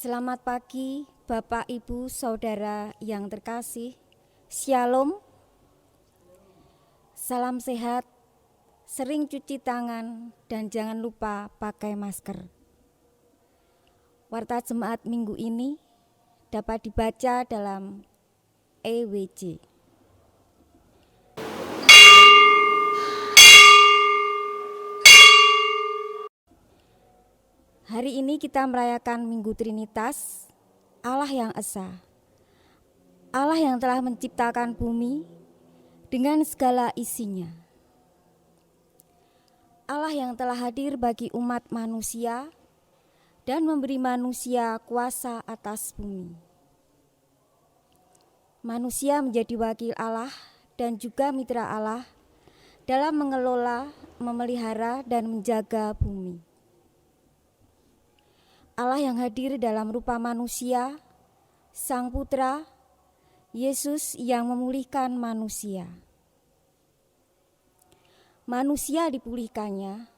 Selamat pagi Bapak, Ibu, Saudara yang terkasih. Shalom. Salam sehat, sering cuci tangan, dan jangan lupa pakai masker. Warta Jemaat minggu ini dapat dibaca dalam EWJ. Hari ini kita merayakan Minggu Trinitas, Allah yang Esa, Allah yang telah menciptakan bumi dengan segala isinya, Allah yang telah hadir bagi umat manusia dan memberi manusia kuasa atas bumi. Manusia menjadi wakil Allah dan juga mitra Allah dalam mengelola, memelihara, dan menjaga bumi. Allah yang hadir dalam rupa manusia, Sang Putra, Yesus yang memulihkan manusia. Manusia dipulihkannya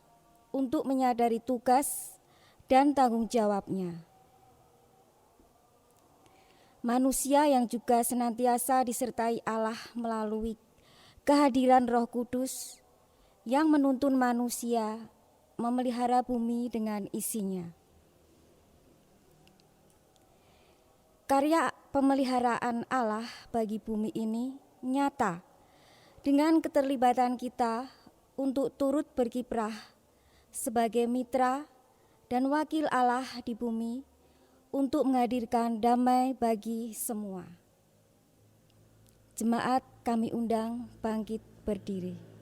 untuk menyadari tugas dan tanggung jawabnya. Manusia yang juga senantiasa disertai Allah melalui kehadiran Roh Kudus yang menuntun manusia memelihara bumi dengan isinya. Karya pemeliharaan Allah bagi bumi ini nyata dengan keterlibatan kita untuk turut berkiprah sebagai mitra dan wakil Allah di bumi untuk menghadirkan damai bagi semua. Jemaat kami undang bangkit berdiri.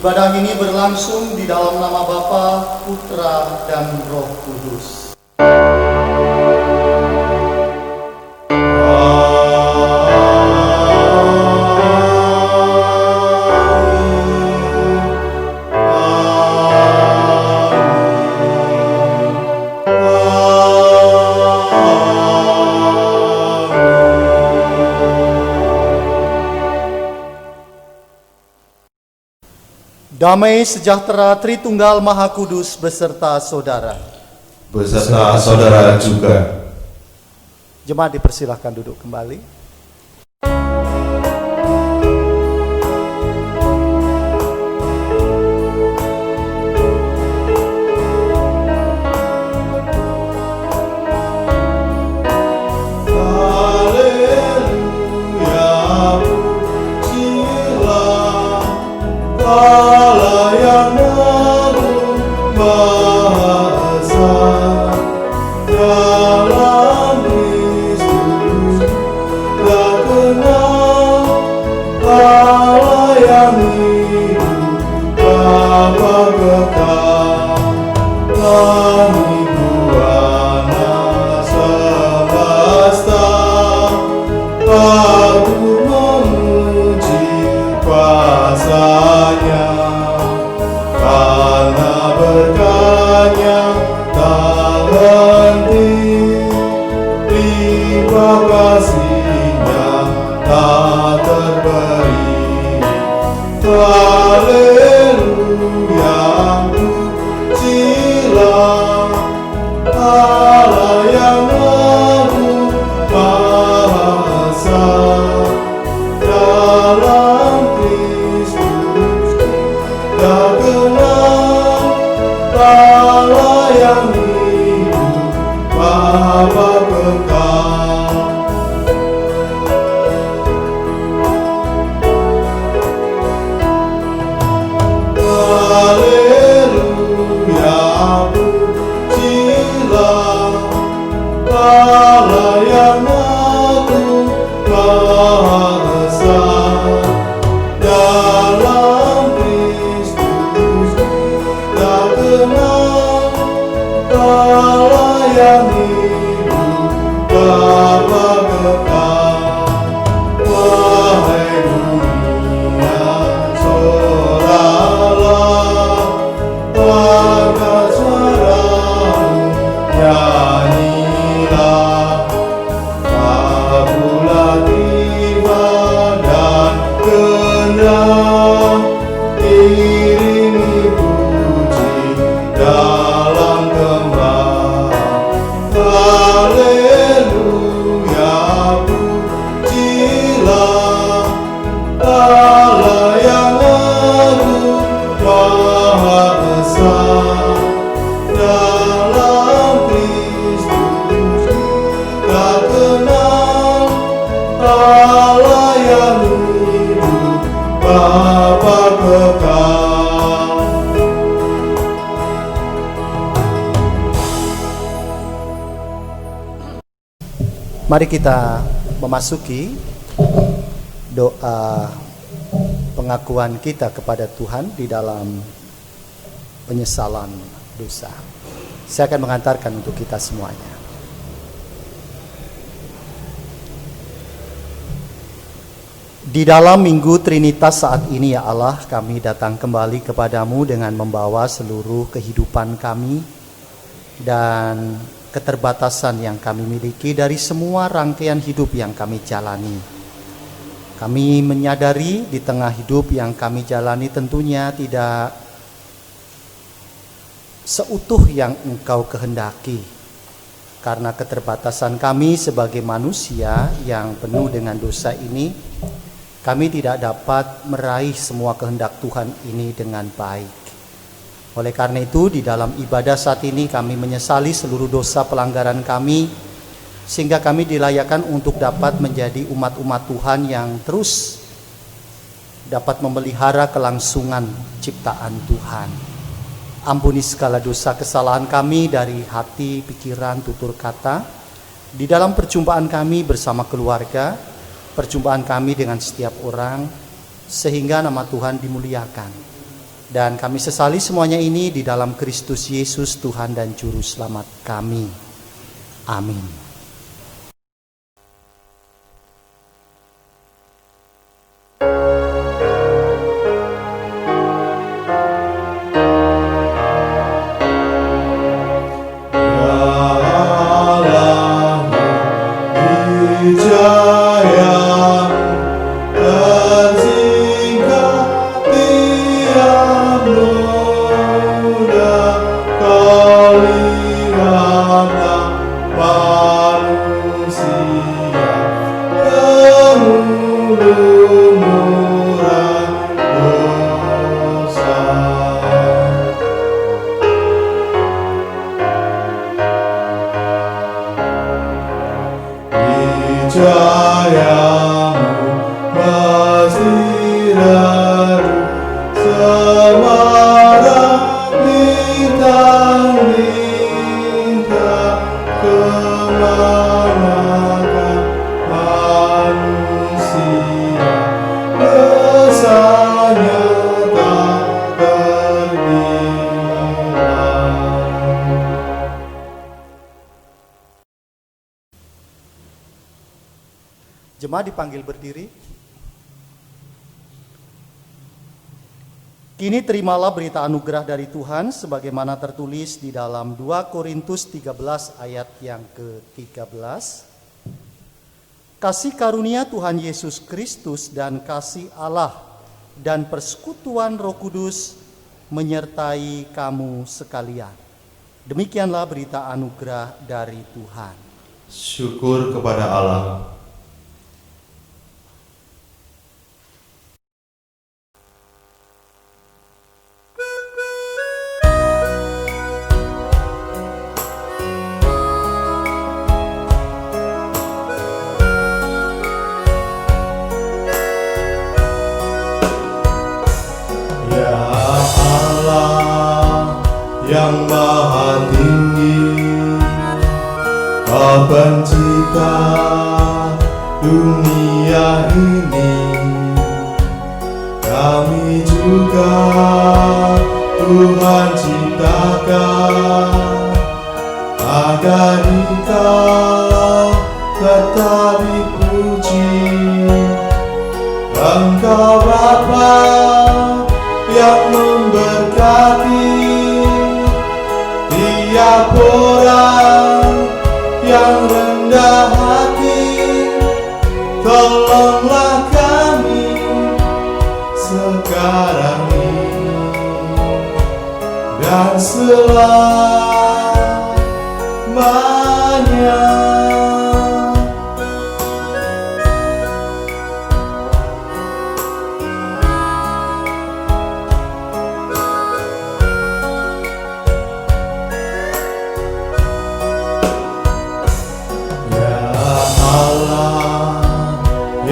Ibadah ini berlangsung di dalam nama Bapa, Putra, dan Roh Kudus. Damai sejahtera Tritunggal Maha Kudus beserta saudara. Beserta saudara juga. Jemaat dipersilahkan duduk kembali. Esa dalam Kristus kita kenal Allah yang hidup Bapa kekal. Wahai dunia, soralah, angkat suaramu, nyanyilah. Kabulah tiba dan kenal, iringi puji dalam gembala. Haleluya, pujilah Allah yang agung Maha Esa. Dalam Kristus kita kenal Allah yang hidup Bapa kekal. Mari kita memasuki doa pengakuan kita kepada Tuhan di dalam penyesalan dosa. Saya akan mengantarkan untuk kita semuanya. Di dalam Minggu Trinitas saat ini, ya Allah, kami datang kembali kepadamu dengan membawa seluruh kehidupan kami dan keterbatasan yang kami miliki dari semua rangkaian hidup yang kami jalani. Kami menyadari di tengah hidup yang kami jalani tentunya tidak seutuh yang Engkau kehendaki. Karena keterbatasan kami sebagai manusia yang penuh dengan dosa ini, kami tidak dapat meraih semua kehendak Tuhan ini dengan baik. Oleh karena itu, di dalam ibadah saat ini kami menyesali seluruh dosa pelanggaran kami, sehingga kami dilayakkan untuk dapat menjadi umat-umat Tuhan yang terus dapat memelihara kelangsungan ciptaan Tuhan. Ampuni segala dosa kesalahan kami dari hati, pikiran, tutur kata, di dalam perjumpaan kami bersama keluarga, perjumpaan kami dengan setiap orang, sehingga nama Tuhan dimuliakan. Dan kami sesali semuanya ini di dalam Kristus Yesus Tuhan dan Juru Selamat kami. Amin. Jemaat dipanggil berdiri. Kini terimalah berita anugerah dari Tuhan sebagaimana tertulis di dalam 2 Korintus 13 ayat yang ke-13. Kasih karunia Tuhan Yesus Kristus dan kasih Allah dan persekutuan Roh Kudus menyertai kamu sekalian. Demikianlah berita anugerah dari Tuhan. Syukur kepada Allah. Yang maha tinggi, Kau pencipta dunia ini, kami juga Tuhan ciptakan agar Engkau tetap dipuji. Engkau Bapa yang memberkati tiap orang yang rendah hati. Tolonglah kami sekarang ini dan selamanya.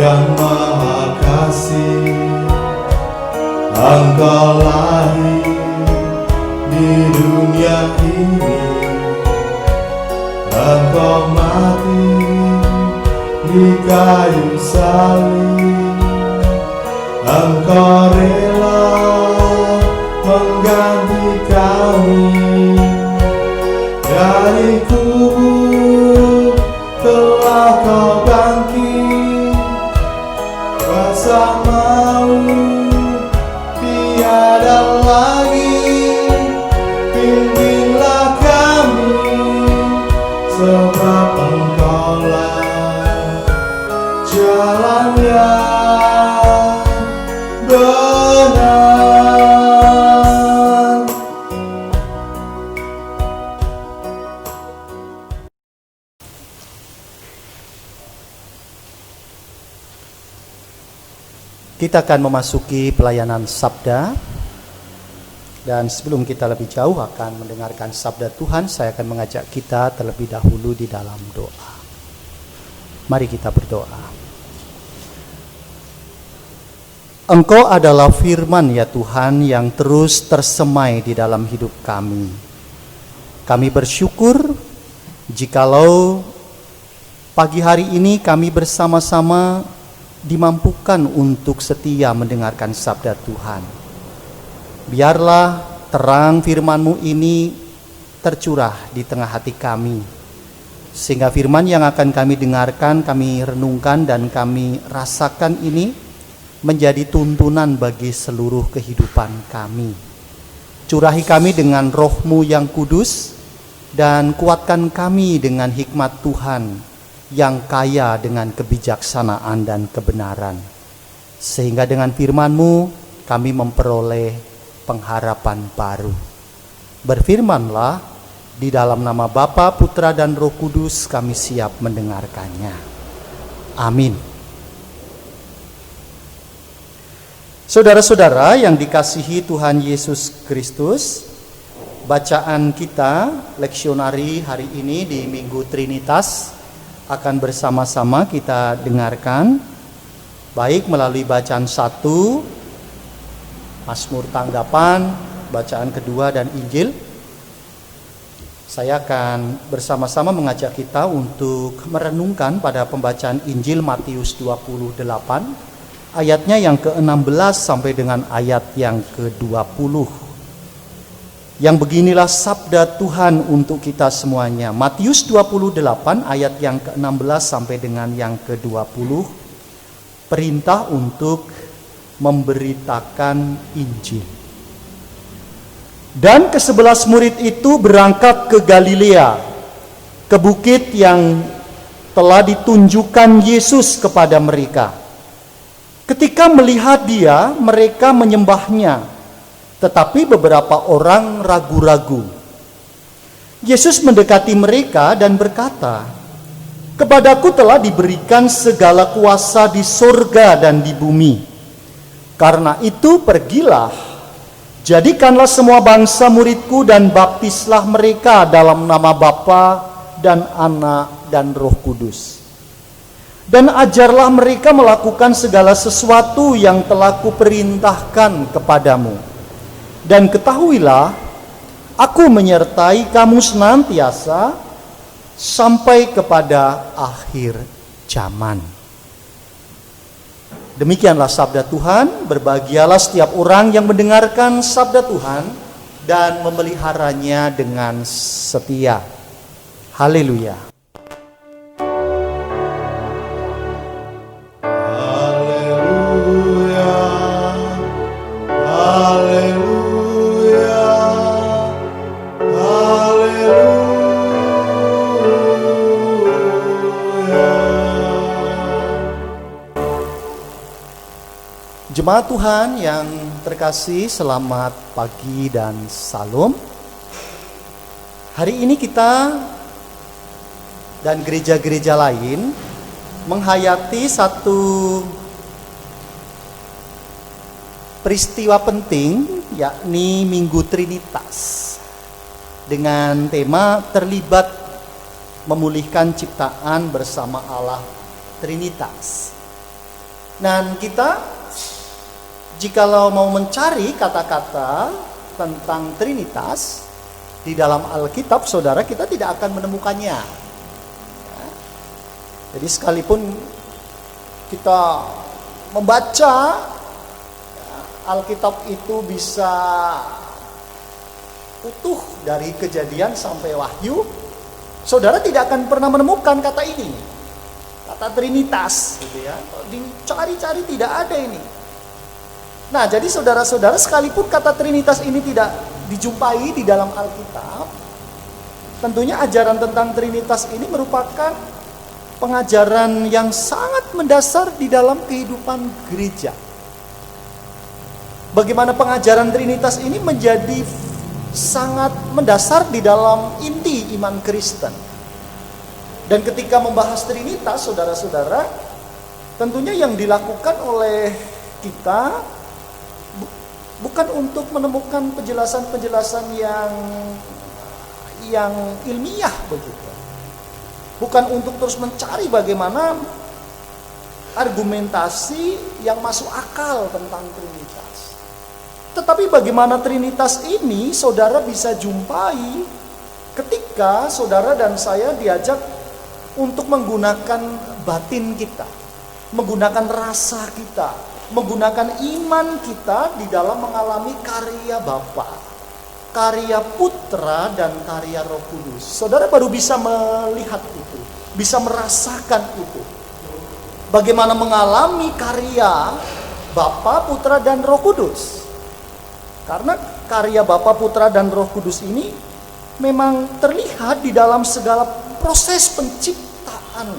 Yang Maha Kasih, Engkau lahir di dunia ini, Engkau mati di kayu salib, Engkau rela mengganti kami dari kubur, telah Kau bangkit. Kuasa maut tiada lagi, bimbinglah kami, sebab Engkaulah jalan yang benar. Kita akan memasuki pelayanan sabda. Dan sebelum kita lebih jauh akan mendengarkan sabda Tuhan, saya akan mengajak kita terlebih dahulu di dalam doa. Mari kita berdoa. Engkau adalah firman ya Tuhan yang terus tersemai di dalam hidup kami. Kami bersyukur jikalau pagi hari ini kami bersama-sama dimampukan untuk setia mendengarkan sabda Tuhan. Biarlah terang firman-Mu ini tercurah di tengah hati kami, sehingga firman yang akan kami dengarkan, kami renungkan dan kami rasakan ini menjadi tuntunan bagi seluruh kehidupan kami. Curahi kami dengan Roh-Mu yang kudus, dan kuatkan kami dengan hikmat Tuhan yang kaya dengan kebijaksanaan dan kebenaran, sehingga dengan firman-Mu kami memperoleh pengharapan baru. Berfirmanlah, di dalam nama Bapa, Putra dan Roh Kudus kami siap mendengarkannya. Amin. Saudara-saudara yang dikasihi Tuhan Yesus Kristus, bacaan kita leksionari hari ini di Minggu Trinitas akan bersama-sama kita dengarkan, baik melalui bacaan 1, Mazmur tanggapan, bacaan kedua dan Injil. Saya akan bersama-sama mengajak kita untuk merenungkan pada pembacaan Injil Matius 28, ayatnya yang ke-16 sampai dengan ayat yang ke-20. Yang beginilah sabda Tuhan untuk kita semuanya. Matius 28 ayat yang ke-16 sampai dengan yang ke-20. Perintah untuk memberitakan Injil. Dan ke-11 murid itu berangkat ke Galilea, ke bukit yang telah ditunjukkan Yesus kepada mereka. Ketika melihat Dia, mereka menyembahnya. Tetapi beberapa orang ragu-ragu. Yesus mendekati mereka dan berkata, "Kepadaku telah diberikan segala kuasa di sorga dan di bumi. Karena itu pergilah, jadikanlah semua bangsa muridku dan baptislah mereka dalam nama Bapa dan Anak dan Roh Kudus. Dan ajarlah mereka melakukan segala sesuatu yang telah kuperintahkan kepadamu. Dan ketahuilah, aku menyertai kamu senantiasa sampai kepada akhir zaman." Demikianlah sabda Tuhan, berbahagialah setiap orang yang mendengarkan sabda Tuhan dan memeliharanya dengan setia. Haleluya. Haleluya, haleluya, haleluya. Jemaat Tuhan yang terkasih, selamat pagi dan salam. Hari ini kita dan gereja-gereja lain menghayati satu peristiwa penting, yakni Minggu Trinitas, dengan tema terlibat memulihkan ciptaan bersama Allah Trinitas. Dan kita, jikalau mau mencari kata-kata tentang Trinitas di dalam Alkitab, saudara, kita tidak akan menemukannya. Jadi sekalipun kita membaca Alkitab itu bisa utuh dari Kejadian sampai Wahyu, saudara tidak akan pernah menemukan kata ini, kata Trinitas, gitu ya. Dicari-cari tidak ada ini. Nah, jadi saudara-saudara, sekalipun kata Trinitas ini tidak dijumpai di dalam Alkitab, tentunya ajaran tentang Trinitas ini merupakan pengajaran yang sangat mendasar di dalam kehidupan gereja. Bagaimana pengajaran Trinitas ini menjadi sangat mendasar di dalam inti iman Kristen. Dan ketika membahas Trinitas, saudara-saudara, tentunya yang dilakukan oleh kita bukan untuk menemukan penjelasan-penjelasan yang ilmiah begitu. Bukan untuk terus mencari bagaimana argumentasi yang masuk akal tentang Trinitas. Tetapi bagaimana Trinitas ini saudara bisa jumpai ketika saudara dan saya diajak untuk menggunakan batin kita, menggunakan rasa kita, menggunakan iman kita di dalam mengalami karya Bapa, karya Putra, dan karya Roh Kudus. Saudara baru bisa melihat itu, bisa merasakan itu. Bagaimana mengalami karya Bapa, Putra, dan Roh Kudus. Karena karya Bapa, Putra, dan Roh Kudus ini memang terlihat di dalam segala proses penciptaan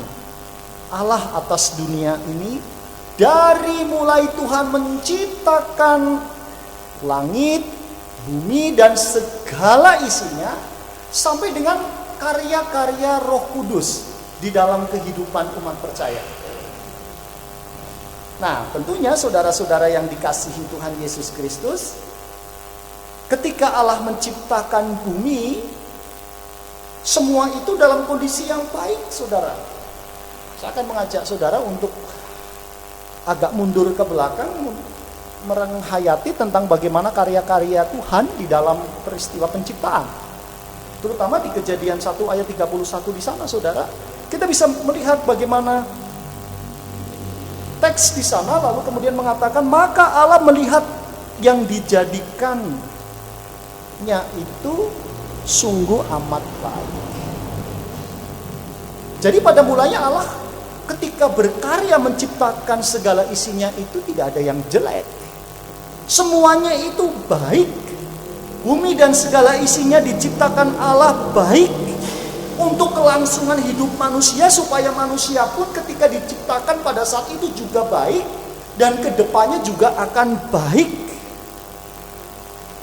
Allah atas dunia ini. Dari mulai Tuhan menciptakan langit, bumi, dan segala isinya, sampai dengan karya-karya Roh Kudus di dalam kehidupan umat percaya. Nah, tentunya saudara-saudara yang dikasihi Tuhan Yesus Kristus, ketika Allah menciptakan bumi, semua itu dalam kondisi yang baik, saudara. Saya akan mengajak saudara untuk agak mundur ke belakang, menghayati tentang bagaimana karya-karya Tuhan di dalam peristiwa penciptaan. Terutama di Kejadian 1 ayat 31 di sana, saudara. Kita bisa melihat bagaimana teks di sana, lalu kemudian mengatakan, maka Allah melihat yang dijadikannya itu sungguh amat baik. Jadi pada mulanya Allah ketika berkarya menciptakan segala isinya itu tidak ada yang jelek. Semuanya itu baik. Bumi dan segala isinya diciptakan Allah baik untuk kelangsungan hidup manusia, supaya manusia pun ketika diciptakan pada saat itu juga baik dan kedepannya juga akan baik.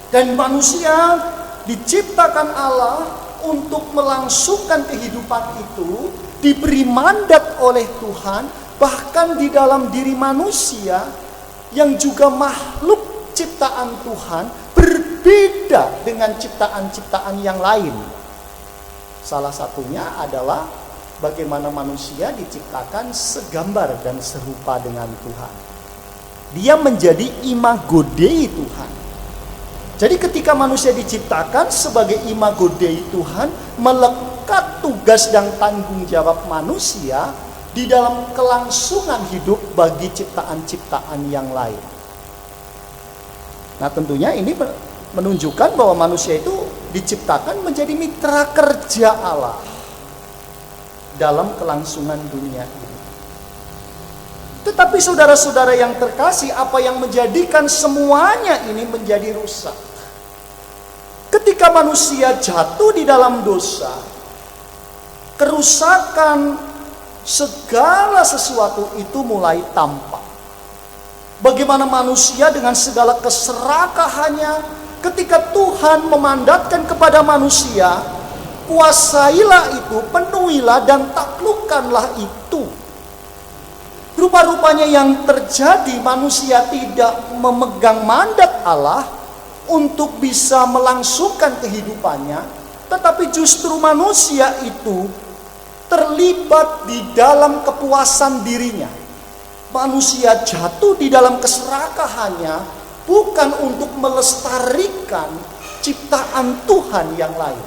Dan manusia diciptakan Allah untuk melangsungkan kehidupan itu, diberi mandat oleh Tuhan, bahkan di dalam diri manusia yang juga makhluk ciptaan Tuhan berbeda dengan ciptaan-ciptaan yang lain. Salah satunya adalah bagaimana manusia diciptakan segambar dan serupa dengan Tuhan. Dia menjadi imago Dei Tuhan. Jadi ketika manusia diciptakan sebagai imago Dei Tuhan, melekat tugas dan tanggung jawab manusia di dalam kelangsungan hidup bagi ciptaan-ciptaan yang lain. Nah, tentunya ini menunjukkan bahwa manusia itu diciptakan menjadi mitra kerja Allah dalam kelangsungan dunia ini. Tetapi saudara-saudara yang terkasih, apa yang menjadikan semuanya ini menjadi rusak? Ketika manusia jatuh di dalam dosa, kerusakan segala sesuatu itu mulai tampak. Bagaimana manusia dengan segala keserakahannya, ketika Tuhan memandatkan kepada manusia, kuasailah itu, penuhilah dan taklukkanlah itu. Rupa-rupanya yang terjadi, manusia tidak memegang mandat Allah untuk bisa melangsungkan kehidupannya, tetapi justru manusia itu terlibat di dalam kepuasan dirinya. Manusia jatuh di dalam keserakahannya bukan untuk melestarikan ciptaan Tuhan yang lain,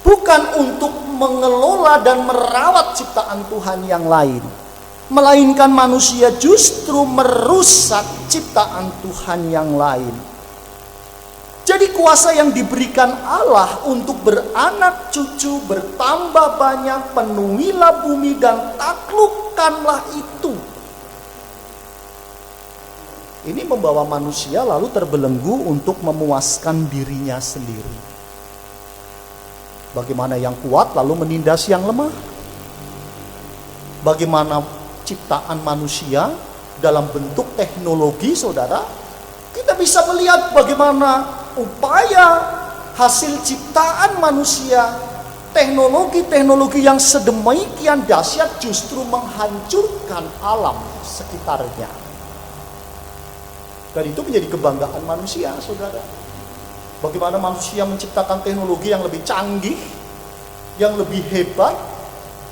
bukan untuk mengelola dan merawat ciptaan Tuhan yang lain, melainkan manusia justru merusak ciptaan Tuhan yang lain. Jadi kuasa yang diberikan Allah untuk beranak cucu bertambah banyak, penuhilah bumi dan taklukkanlah itu. Ini membawa manusia lalu terbelenggu untuk memuaskan dirinya sendiri. Bagaimana yang kuat lalu menindas yang lemah. Bagaimana ciptaan manusia dalam bentuk teknologi, saudara, kita bisa melihat bagaimana upaya hasil ciptaan manusia, teknologi-teknologi yang sedemikian dahsyat justru menghancurkan alam sekitarnya. Dan itu menjadi kebanggaan manusia, saudara. Bagaimana manusia menciptakan teknologi yang lebih canggih, yang lebih hebat,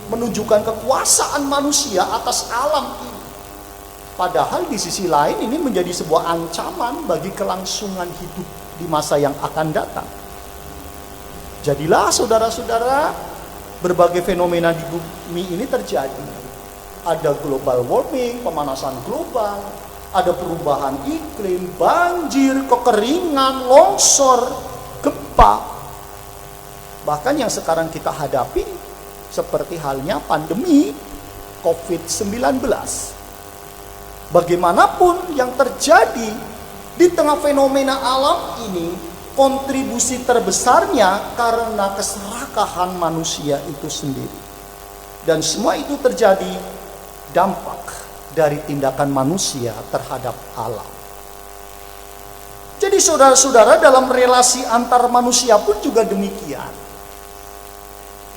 menunjukkan kekuasaan manusia atas alam ini. Padahal di sisi lain ini menjadi sebuah ancaman bagi kelangsungan hidup di masa yang akan datang. Jadilah saudara-saudara, berbagai fenomena di bumi ini terjadi. Ada global warming, pemanasan global, ada perubahan iklim, banjir, kekeringan, longsor, gempa. Bahkan yang sekarang kita hadapi seperti halnya pandemi COVID-19. Bagaimanapun yang terjadi di tengah fenomena alam ini, kontribusi terbesarnya karena keserakahan manusia itu sendiri. Dan semua itu terjadi dampak dari tindakan manusia terhadap alam. Jadi saudara-saudara, dalam relasi antar manusia pun juga demikian.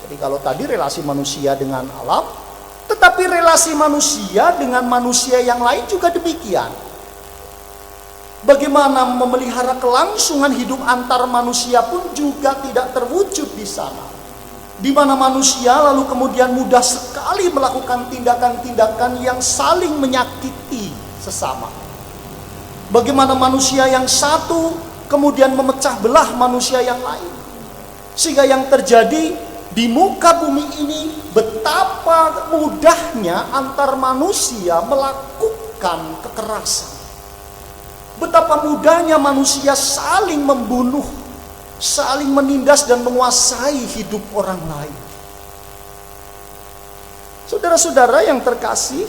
Jadi kalau tadi relasi manusia dengan alam, tetapi relasi manusia dengan manusia yang lain juga demikian. Bagaimana memelihara kelangsungan hidup antar manusia pun juga tidak terwujud di sana. Di mana manusia lalu kemudian mudah sekali melakukan tindakan-tindakan yang saling menyakiti sesama. Bagaimana manusia yang satu kemudian memecah belah manusia yang lain. Sehingga yang terjadi di muka bumi ini, betapa mudahnya antar manusia melakukan kekerasan. Betapa mudahnya manusia saling membunuh, saling menindas dan menguasai hidup orang lain. Saudara-saudara yang terkasih,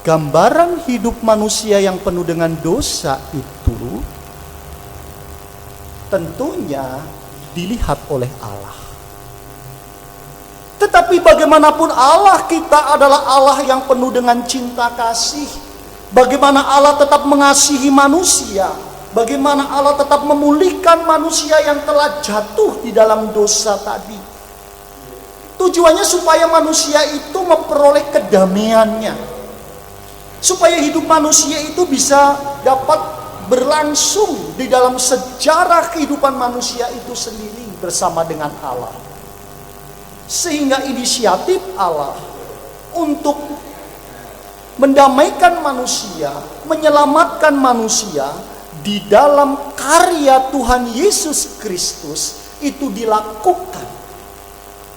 gambaran hidup manusia yang penuh dengan dosa itu tentunya dilihat oleh Allah. Tetapi bagaimanapun Allah kita adalah Allah yang penuh dengan cinta kasih. Bagaimana Allah tetap mengasihi manusia, bagaimana Allah tetap memulihkan manusia yang telah jatuh di dalam dosa tadi. Tujuannya supaya manusia itu memperoleh kedamaiannya, supaya hidup manusia itu bisa dapat berlangsung di dalam sejarah kehidupan manusia itu sendiri bersama dengan Allah. Sehingga inisiatif Allah untuk mendamaikan manusia, menyelamatkan manusia di dalam karya Tuhan Yesus Kristus itu dilakukan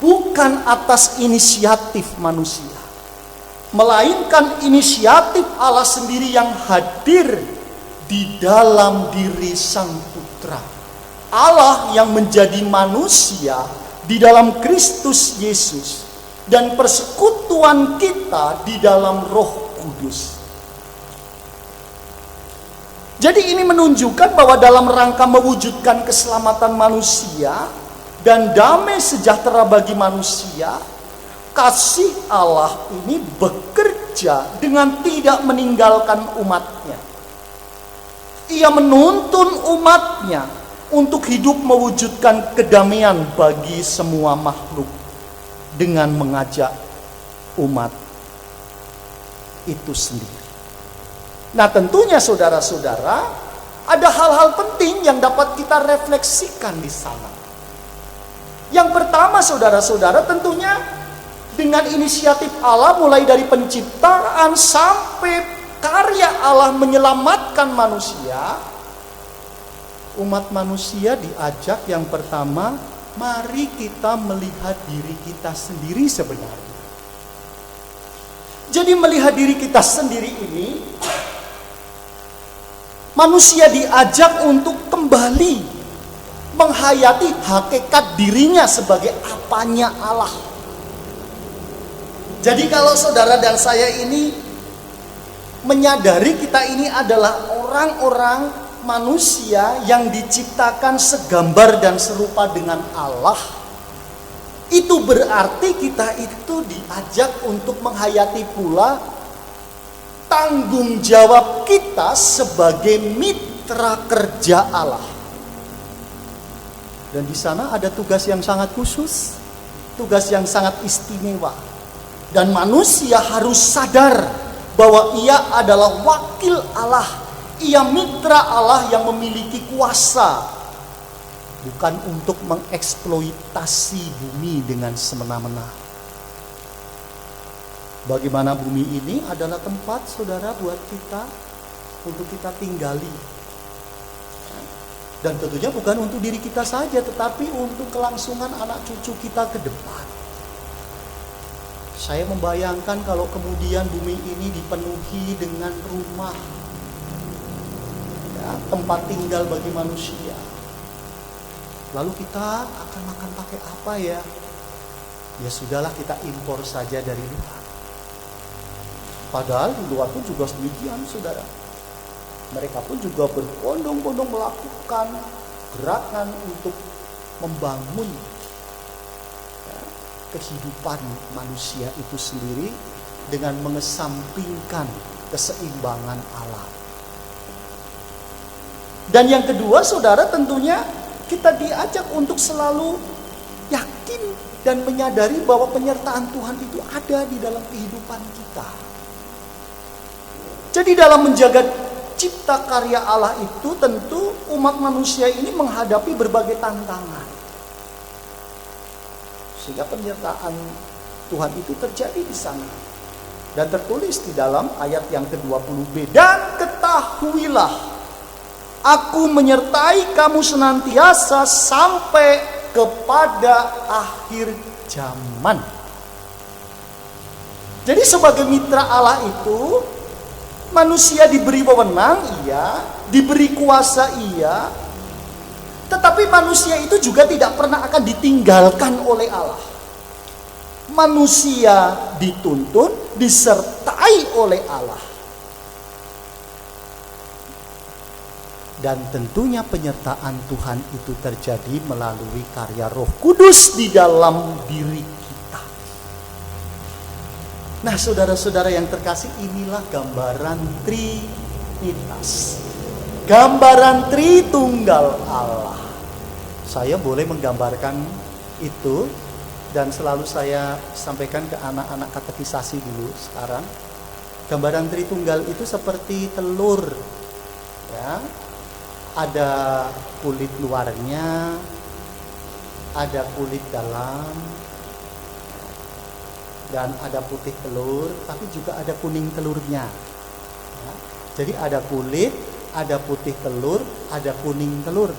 bukan atas inisiatif manusia, melainkan inisiatif Allah sendiri yang hadir di dalam diri Sang Putra. Allah yang menjadi manusia di dalam Kristus Yesus, dan persekutuan kita di dalam Roh Kudus. Jadi ini menunjukkan bahwa dalam rangka mewujudkan keselamatan manusia dan damai sejahtera bagi manusia, kasih Allah ini bekerja dengan tidak meninggalkan umatnya. Ia menuntun umatnya untuk hidup mewujudkan kedamaian bagi semua makhluk dengan mengajak umat itu sendiri. Nah, tentunya saudara-saudara, ada hal-hal penting yang dapat kita refleksikan di sana. Yang pertama, saudara-saudara, tentunya dengan inisiatif Allah mulai dari penciptaan sampai karya Allah menyelamatkan manusia, umat manusia diajak yang pertama, mari kita melihat diri kita sendiri sebenarnya. Jadi melihat diri kita sendiri ini, manusia diajak untuk kembali menghayati hakikat dirinya sebagai apanya Allah. Jadi kalau saudara dan saya ini menyadari kita ini adalah orang-orang manusia yang diciptakan segambar dan serupa dengan Allah, itu berarti kita itu diajak untuk menghayati pula tanggung jawab kita sebagai mitra kerja Allah. Dan di sana ada tugas yang sangat khusus, tugas yang sangat istimewa. Dan manusia harus sadar bahwa ia adalah wakil Allah, ia mitra Allah yang memiliki kuasa bukan untuk mengeksploitasi bumi dengan semena-mena. Bagaimana bumi ini adalah tempat, saudara, buat kita untuk kita tinggali. Dan tentunya bukan untuk diri kita saja, tetapi untuk kelangsungan anak cucu kita ke depan. Saya membayangkan kalau kemudian bumi ini dipenuhi dengan rumah, ya, tempat tinggal bagi manusia. Lalu kita akan makan pakai apa ya? Ya sudahlah, kita impor saja dari luar. Padahal di luar pun juga demikian, saudara. Mereka pun juga berbondong-bondong melakukan gerakan untuk membangun kehidupan manusia itu sendiri dengan mengesampingkan keseimbangan alam. Dan yang kedua, saudara, tentunya kita diajak untuk selalu yakin dan menyadari bahwa penyertaan Tuhan itu ada di dalam kehidupan kita. Jadi dalam menjaga cipta karya Allah itu, tentu umat manusia ini menghadapi berbagai tantangan. Sehingga penyertaan Tuhan itu terjadi di sana. Dan tertulis di dalam ayat yang ke-20b, dan ketahuilah, aku menyertai kamu senantiasa sampai kepada akhir zaman. Jadi sebagai mitra Allah itu, manusia diberi wewenang, iya, diberi kuasa, iya, tetapi manusia itu juga tidak pernah akan ditinggalkan oleh Allah. Manusia dituntun, disertai oleh Allah. Dan tentunya penyertaan Tuhan itu terjadi melalui karya Roh Kudus di dalam diri kita. Nah, saudara-saudara yang terkasih, inilah gambaran Trinitas. Gambaran Tritunggal Allah. Saya boleh menggambarkan itu, dan selalu saya sampaikan ke anak-anak katekisasi dulu sekarang. Gambaran Tritunggal itu seperti telur, ya. Ada kulit luarnya, ada kulit dalam, dan ada putih telur, tapi juga ada kuning telurnya. Ya. Jadi ada kulit, ada putih telur, ada kuning telur.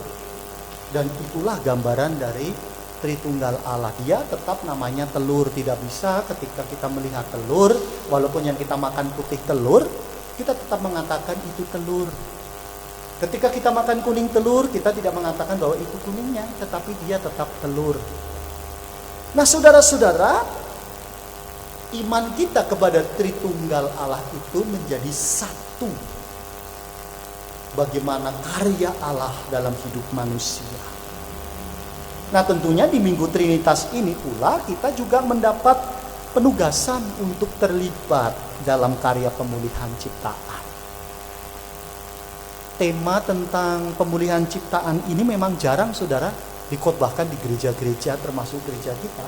Dan itulah gambaran dari Tritunggal Allah. Dia tetap namanya telur. Tidak bisa ketika kita melihat telur, walaupun yang kita makan putih telur, kita tetap mengatakan itu telur. Ketika kita makan kuning telur, kita tidak mengatakan bahwa itu kuningnya, tetapi dia tetap telur. Nah, saudara-saudara, iman kita kepada Tritunggal Allah itu menjadi satu. Bagaimana karya Allah dalam hidup manusia. Nah, tentunya di Minggu Trinitas ini pula kita juga mendapat penugasan untuk terlibat dalam karya pemulihan ciptaan. Tema tentang pemulihan ciptaan ini memang jarang, saudara, dikhotbahkan di gereja-gereja termasuk gereja kita.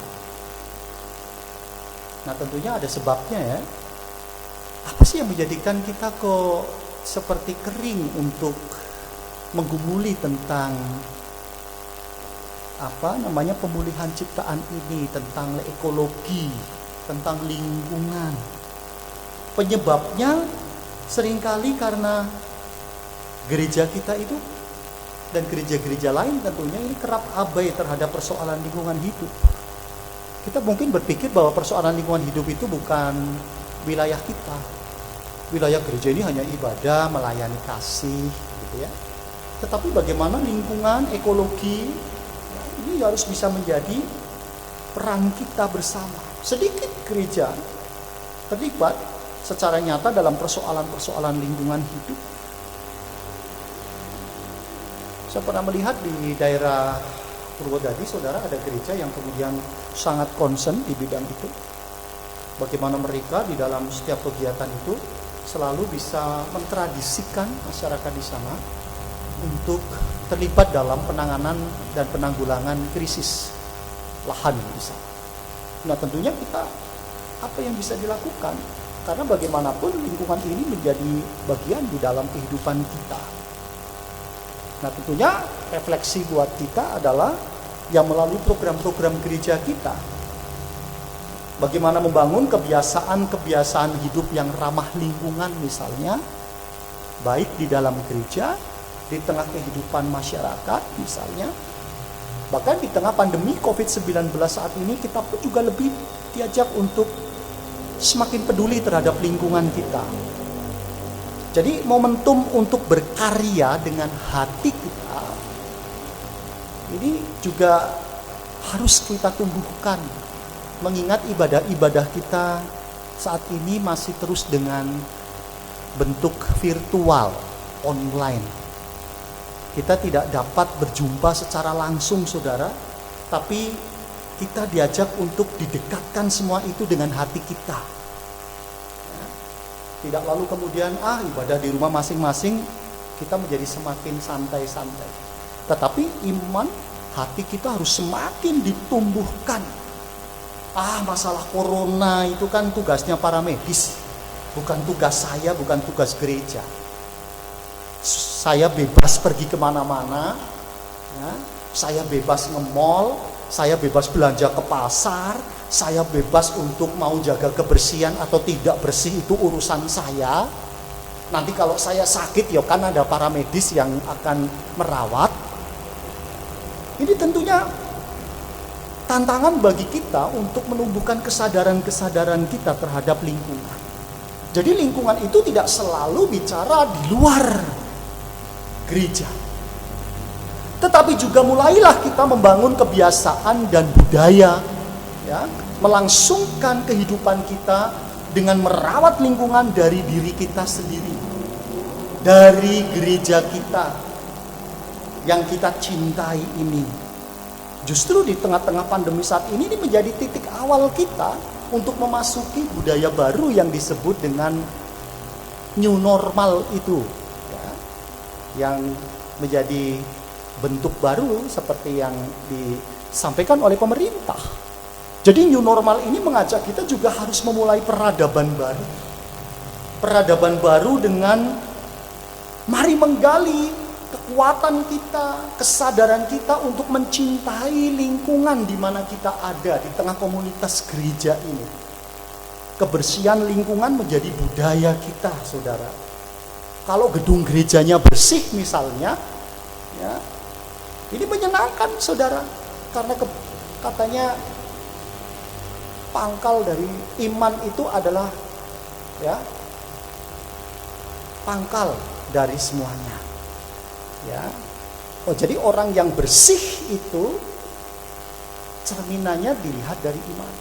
Nah, tentunya ada sebabnya ya. Apa sih yang menjadikan kita kok seperti kering untuk menggumuli tentang pemulihan ciptaan ini, tentang ekologi, tentang lingkungan. Penyebabnya seringkali karena gereja kita itu dan gereja-gereja lain tentunya ini kerap abai terhadap persoalan lingkungan hidup. Kita mungkin berpikir bahwa persoalan lingkungan hidup itu bukan wilayah kita. Wilayah gereja ini hanya ibadah, melayani kasih, gitu ya. Tetapi bagaimana lingkungan, ekologi, ini harus bisa menjadi peran kita bersama. Sedikit gereja terlibat secara nyata dalam persoalan-persoalan lingkungan hidup. Saya pernah melihat di daerah Purwodadi, saudara, ada gereja yang kemudian sangat concern di bidang itu. Bagaimana mereka di dalam setiap kegiatan itu selalu bisa mentradisikan masyarakat di sana untuk terlibat dalam penanganan dan penanggulangan krisis lahan di sana. Nah, tentunya kita apa yang bisa dilakukan? Karena bagaimanapun lingkungan ini menjadi bagian di dalam kehidupan kita. Nah, tentunya refleksi buat kita adalah yang melalui program-program gereja kita. Bagaimana membangun kebiasaan-kebiasaan hidup yang ramah lingkungan misalnya, baik di dalam gereja, di tengah kehidupan masyarakat misalnya. Bahkan di tengah pandemi COVID-19 saat ini kita pun juga lebih diajak untuk semakin peduli terhadap lingkungan kita. Jadi momentum untuk berkarya dengan hati kita ini juga harus kita tumbuhkan. Mengingat ibadah-ibadah kita saat ini masih terus dengan bentuk virtual, online. Kita tidak dapat berjumpa secara langsung, saudara, tapi kita diajak untuk didekatkan semua itu dengan hati kita. Tidak lalu kemudian ibadah di rumah masing-masing, kita menjadi semakin santai-santai. Tetapi iman hati kita harus semakin ditumbuhkan. Masalah corona itu kan tugasnya para medis, bukan tugas saya, bukan tugas gereja. Saya bebas pergi kemana-mana, ya. Saya bebas nge-mall, saya bebas belanja ke pasar, saya bebas untuk mau jaga kebersihan atau tidak bersih, itu urusan saya. Nanti kalau saya sakit ya kan ada para medis yang akan merawat. Ini tentunya tantangan bagi kita untuk menumbuhkan kesadaran-kesadaran kita terhadap lingkungan. Jadi lingkungan itu tidak selalu bicara di luar gereja. Tetapi juga mulailah kita membangun kebiasaan dan budaya, ya, melangsungkan kehidupan kita dengan merawat lingkungan dari diri kita sendiri, dari gereja kita yang kita cintai ini. Justru di tengah-tengah pandemi saat ini menjadi titik awal kita untuk memasuki budaya baru yang disebut dengan new normal itu, ya, yang menjadi bentuk baru seperti yang disampaikan oleh pemerintah. Jadi new normal ini mengajak kita juga harus memulai peradaban baru. Peradaban baru dengan mari menggali kekuatan kita, kesadaran kita untuk mencintai lingkungan di mana kita ada di tengah komunitas gereja ini. Kebersihan lingkungan menjadi budaya kita, saudara. Kalau gedung gerejanya bersih misalnya, ya, ini menyenangkan, saudara, karena Katanya pangkal dari iman itu adalah ya pangkal dari semuanya. Ya. Oh, jadi orang yang bersih itu cerminannya dilihat dari iman.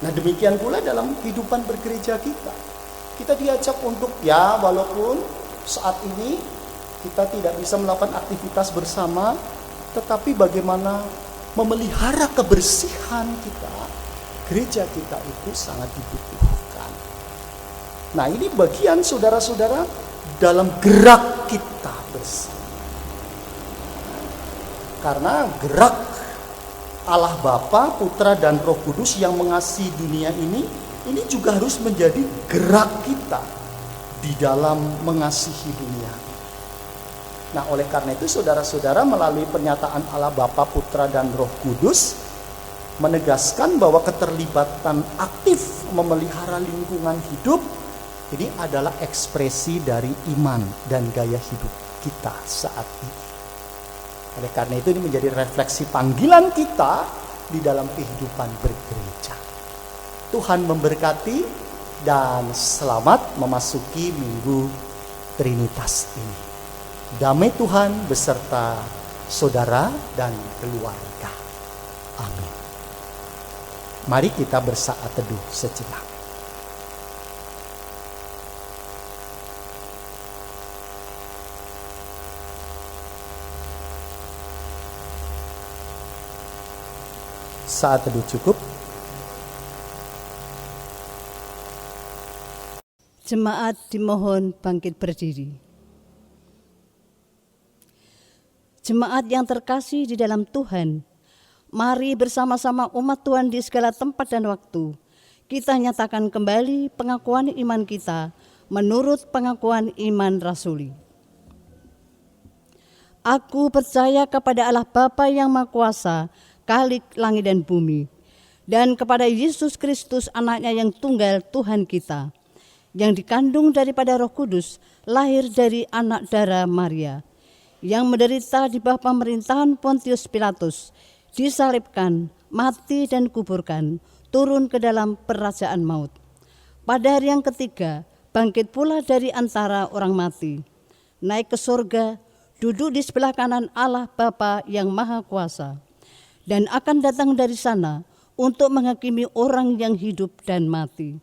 Nah, demikian pula dalam kehidupan bergereja kita. Kita diajak untuk ya walaupun saat ini kita tidak bisa melakukan aktivitas bersama, tetapi bagaimana memelihara kebersihan kita, gereja kita itu sangat dibutuhkan. Nah, ini bagian saudara-saudara dalam gerak kita bersama. Karena gerak Allah Bapa, Putra dan Roh Kudus yang mengasihi dunia ini juga harus menjadi gerak kita di dalam mengasihi dunia. Nah, oleh karena itu saudara-saudara melalui pernyataan Allah Bapa, Putra dan Roh Kudus menegaskan bahwa keterlibatan aktif memelihara lingkungan hidup ini adalah ekspresi dari iman dan gaya hidup kita saat ini. Oleh karena itu ini menjadi refleksi panggilan kita di dalam kehidupan bergereja. Tuhan memberkati dan selamat memasuki Minggu Trinitas ini. Damai Tuhan beserta saudara dan keluarga. Amin. Mari kita bersaat teduh sejenak. Saat teduh cukup. Jemaat dimohon bangkit berdiri. Jemaat yang terkasih di dalam Tuhan, mari bersama-sama umat Tuhan di segala tempat dan waktu, kita nyatakan kembali pengakuan iman kita menurut pengakuan iman rasuli. Aku percaya kepada Allah Bapa yang Maha Kuasa, Khalik langit dan bumi, dan kepada Yesus Kristus anaknya yang tunggal Tuhan kita, yang dikandung daripada Roh Kudus, lahir dari anak darah Maria, yang menderita di bawah pemerintahan Pontius Pilatus, disalibkan, mati dan kuburkan, turun ke dalam kerajaan maut. Pada hari yang ketiga, bangkit pula dari antara orang mati, naik ke surga, duduk di sebelah kanan Allah Bapa yang Maha Kuasa, dan akan datang dari sana untuk menghakimi orang yang hidup dan mati.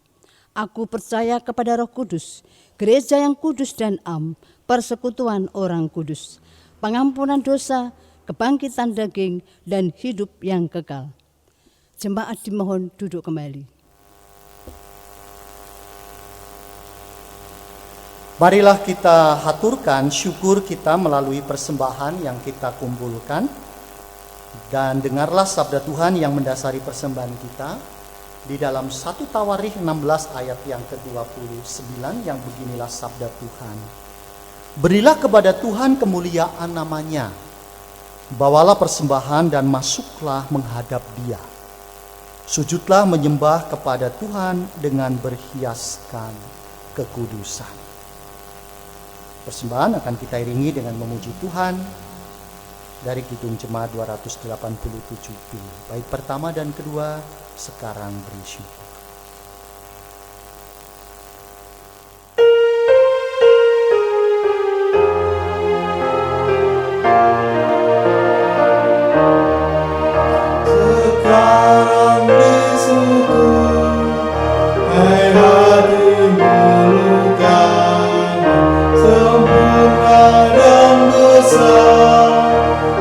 Aku percaya kepada Roh Kudus, gereja yang kudus dan am, persekutuan orang kudus, pengampunan dosa, kebangkitan daging, dan hidup yang kekal. Jemaat dimohon duduk kembali. Marilah kita haturkan syukur kita melalui persembahan yang kita kumpulkan, dan dengarlah sabda Tuhan yang mendasari persembahan kita di dalam 1 Tawarikh 16 ayat yang ke-29 yang beginilah sabda Tuhan. Berilah kepada Tuhan kemuliaan namanya, bawalah persembahan dan masuklah menghadap Dia. Sujudlah menyembah kepada Tuhan dengan berhiaskan kekudusan. Persembahan akan kita iringi dengan memuji Tuhan dari Kidung Jemaat 287b. Bait pertama dan kedua, sekarang beri syukur. Sekarang bersyukur, hai hati melukan, sempurna dan besar,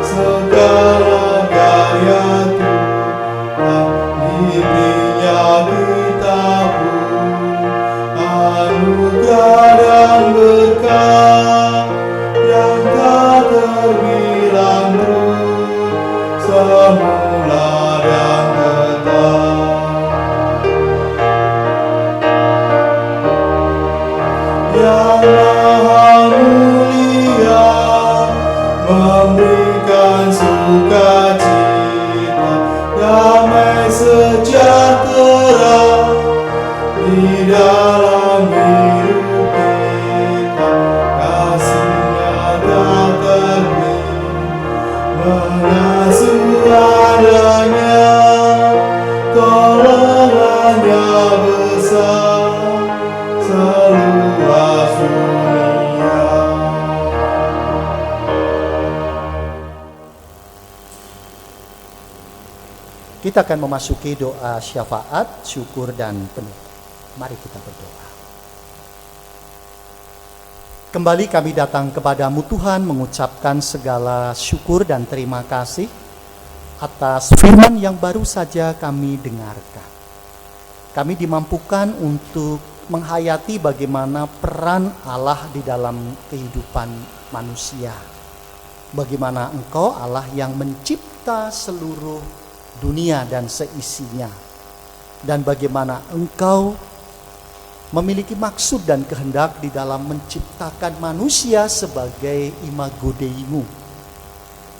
segala gaya Tuhan dirinya kita pun, anugerah dan berkat yang tak terbilang terus, semula dan tetap. Yang Maha Mulia memberikan sukacita, damai sejahtera di dalam hidup kita. Kasih-Nya tak terbit, mengasuh adanya Kita akan memasuki doa syafaat, syukur, dan penutup. Mari kita berdoa. Kembali kami datang kepadamu Tuhan, mengucapkan segala syukur dan terima kasih atas firman yang baru saja kami dengarkan. Kami dimampukan untuk menghayati bagaimana peran Allah di dalam kehidupan manusia. Bagaimana Engkau Allah yang mencipta seluruh dunia dan seisinya. Dan bagaimana Engkau memiliki maksud dan kehendak di dalam menciptakan manusia sebagai imago Dei-Mu.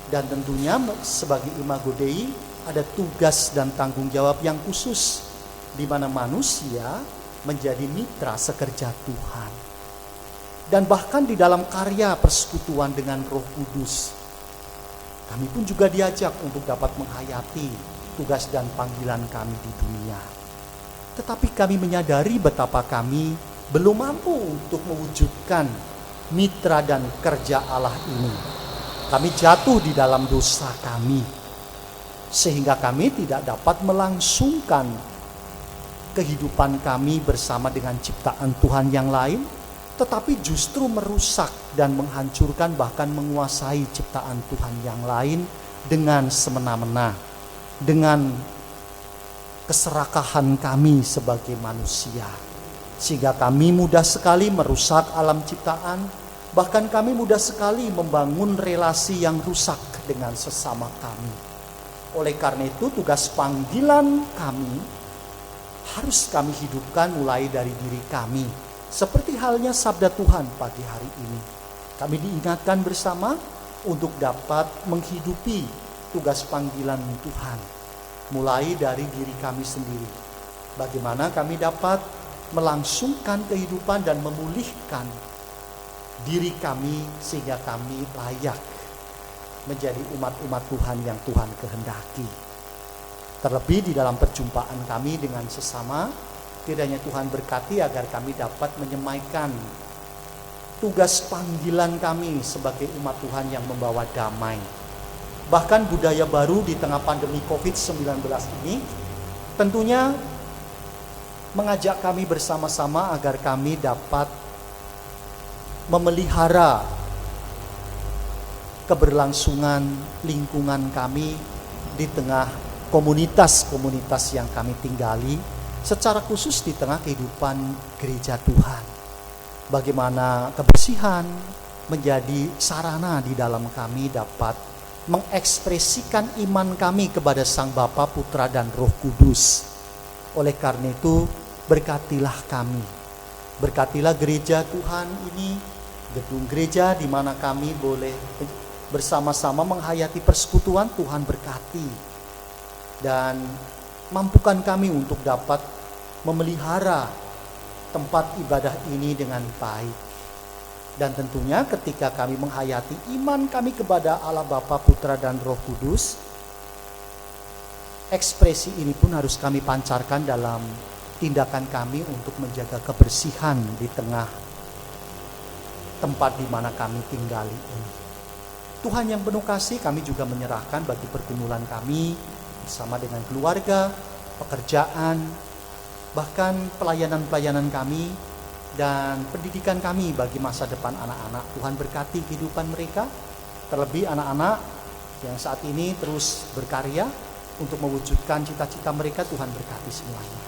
Dan tentunya sebagai imago Dei ada tugas dan tanggung jawab yang khusus, di mana manusia menjadi mitra sekerja Tuhan. Dan bahkan di dalam karya persekutuan dengan Roh Kudus, kami pun juga diajak untuk dapat menghayati tugas dan panggilan kami di dunia. Tetapi kami menyadari betapa kami belum mampu untuk mewujudkan mitra dan kerja Allah ini. Kami jatuh di dalam dosa kami, sehingga kami tidak dapat melangsungkan kehidupan kami bersama dengan ciptaan Tuhan yang lain, tetapi justru merusak dan menghancurkan, bahkan menguasai ciptaan Tuhan yang lain dengan semena-mena, dengan keserakahan kami sebagai manusia. Sehingga kami mudah sekali merusak alam ciptaan, bahkan kami mudah sekali membangun relasi yang rusak dengan sesama kami. Oleh karena itu, tugas panggilan kami harus kami hidupkan mulai dari diri kami. Seperti halnya sabda Tuhan pagi hari ini. Kami diingatkan bersama untuk dapat menghidupi tugas panggilan Tuhan. Mulai dari diri kami sendiri. Bagaimana kami dapat melangsungkan kehidupan dan memulihkan diri kami sehingga kami layak menjadi umat-umat Tuhan yang Tuhan kehendaki. Terlebih di dalam perjumpaan kami dengan sesama, kiranya Tuhan berkati agar kami dapat menyemaikan tugas panggilan kami sebagai umat Tuhan yang membawa damai. Bahkan budaya baru di tengah pandemi COVID-19 ini tentunya mengajak kami bersama-sama agar kami dapat memelihara keberlangsungan lingkungan kami di tengah komunitas-komunitas yang kami tinggali, secara khusus di tengah kehidupan gereja Tuhan. Bagaimana kebersihan menjadi sarana di dalam kami dapat mengekspresikan iman kami kepada Sang Bapa, Putra, dan Roh Kudus. Oleh karena itu, berkatilah kami. Berkatilah gereja Tuhan ini, gedung gereja di mana kami boleh bersama-sama menghayati persekutuan. Tuhan berkati. Dan mampukan kami untuk dapat memelihara tempat ibadah ini dengan baik. Dan tentunya ketika kami menghayati iman kami kepada Allah Bapa, Putra, dan Roh Kudus, ekspresi ini pun harus kami pancarkan dalam tindakan kami untuk menjaga kebersihan di tengah tempat di mana kami tinggali ini. Tuhan yang penuh kasih, kami juga menyerahkan bagi pergumulan kami bersama dengan keluarga, pekerjaan, bahkan pelayanan-pelayanan kami dan pendidikan kami bagi masa depan anak-anak. Tuhan berkati kehidupan mereka, terlebih anak-anak yang saat ini terus berkarya untuk mewujudkan cita-cita mereka. Tuhan berkati semuanya.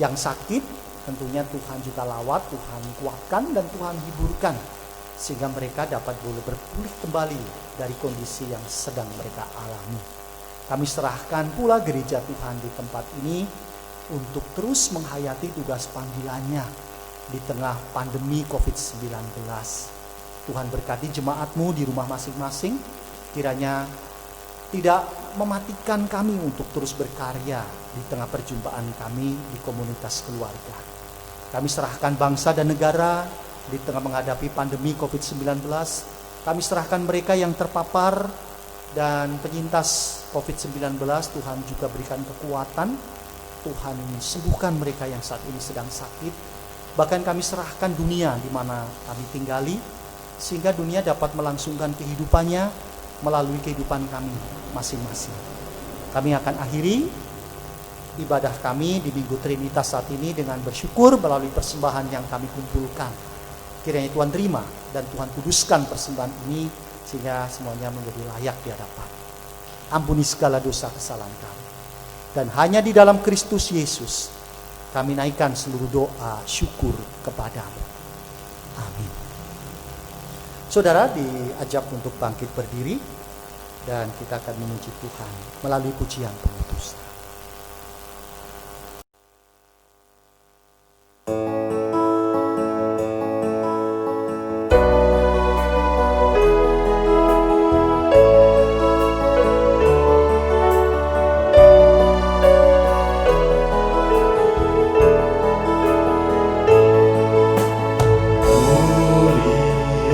Yang sakit tentunya Tuhan juga lawat, Tuhan kuatkan dan Tuhan hiburkan, sehingga mereka dapat boleh berpulih kembali dari kondisi yang sedang mereka alami. Kami serahkan pula gereja Tuhan di tempat ini untuk terus menghayati tugas panggilannya di tengah pandemi COVID-19. Tuhan berkati jemaat-Mu di rumah masing-masing, kiranya tidak mematikan kami untuk terus berkarya di tengah perjumpaan kami di komunitas keluarga. Kami serahkan bangsa dan negara di tengah menghadapi pandemi COVID-19. Kami serahkan mereka yang terpapar dan penyintas COVID-19. Tuhan juga berikan kekuatan. Tuhan sembuhkan mereka yang saat ini sedang sakit. Bahkan kami serahkan dunia di mana kami tinggali, sehingga dunia dapat melangsungkan kehidupannya melalui kehidupan kami masing-masing. Kami akan akhiri ibadah kami di Minggu Trinitas saat ini dengan bersyukur melalui persembahan yang kami kumpulkan. Kiranya Tuhan terima dan Tuhan kuduskan persembahan ini sehingga semuanya menjadi layak di hadapan. Ampuni segala dosa kesalahan kami. Dan hanya di dalam Kristus Yesus kami naikkan seluruh doa syukur kepadamu. Amin. Saudara diajak untuk bangkit berdiri dan kita akan memuji Tuhan melalui pujian pengutusan.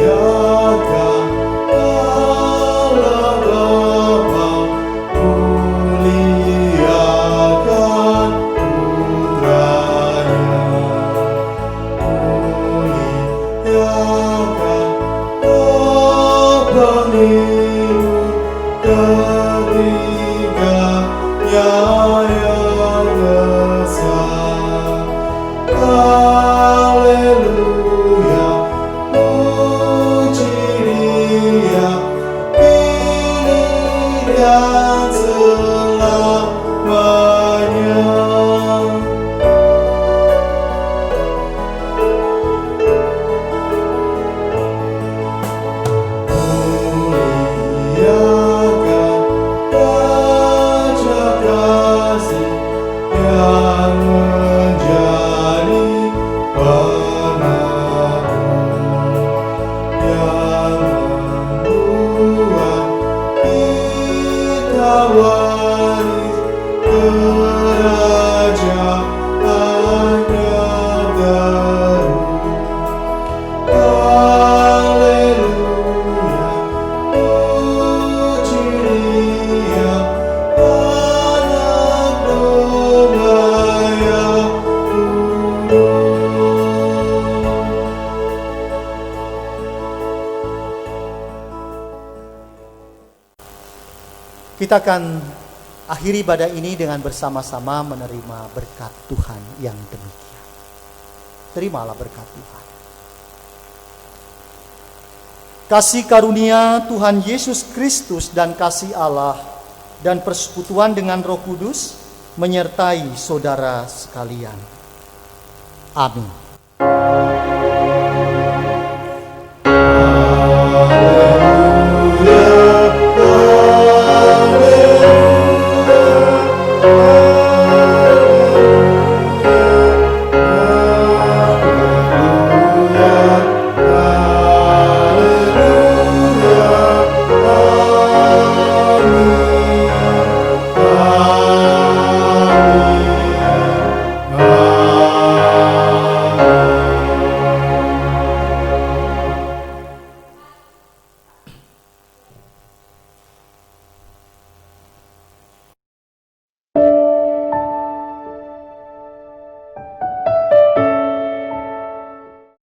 Muliakan Allah Bapa, muliakan Putranya, muliakan Roh pemimpin ketiganya yang esa. Haleluya, puji Dia, kini dan selamanya. Muliakan Raja kasih yang menjadi penabur, yang membuat kita waris kerajaannya terus. Haleluya, puji Dia, anak domba yang Kita akan akhiri ibadah ini dengan bersama-sama menerima berkat Tuhan yang demikian. Terimalah berkat Tuhan. Kasih karunia Tuhan Yesus Kristus dan kasih Allah dan persekutuan dengan Roh Kudus menyertai saudara sekalian. Amin.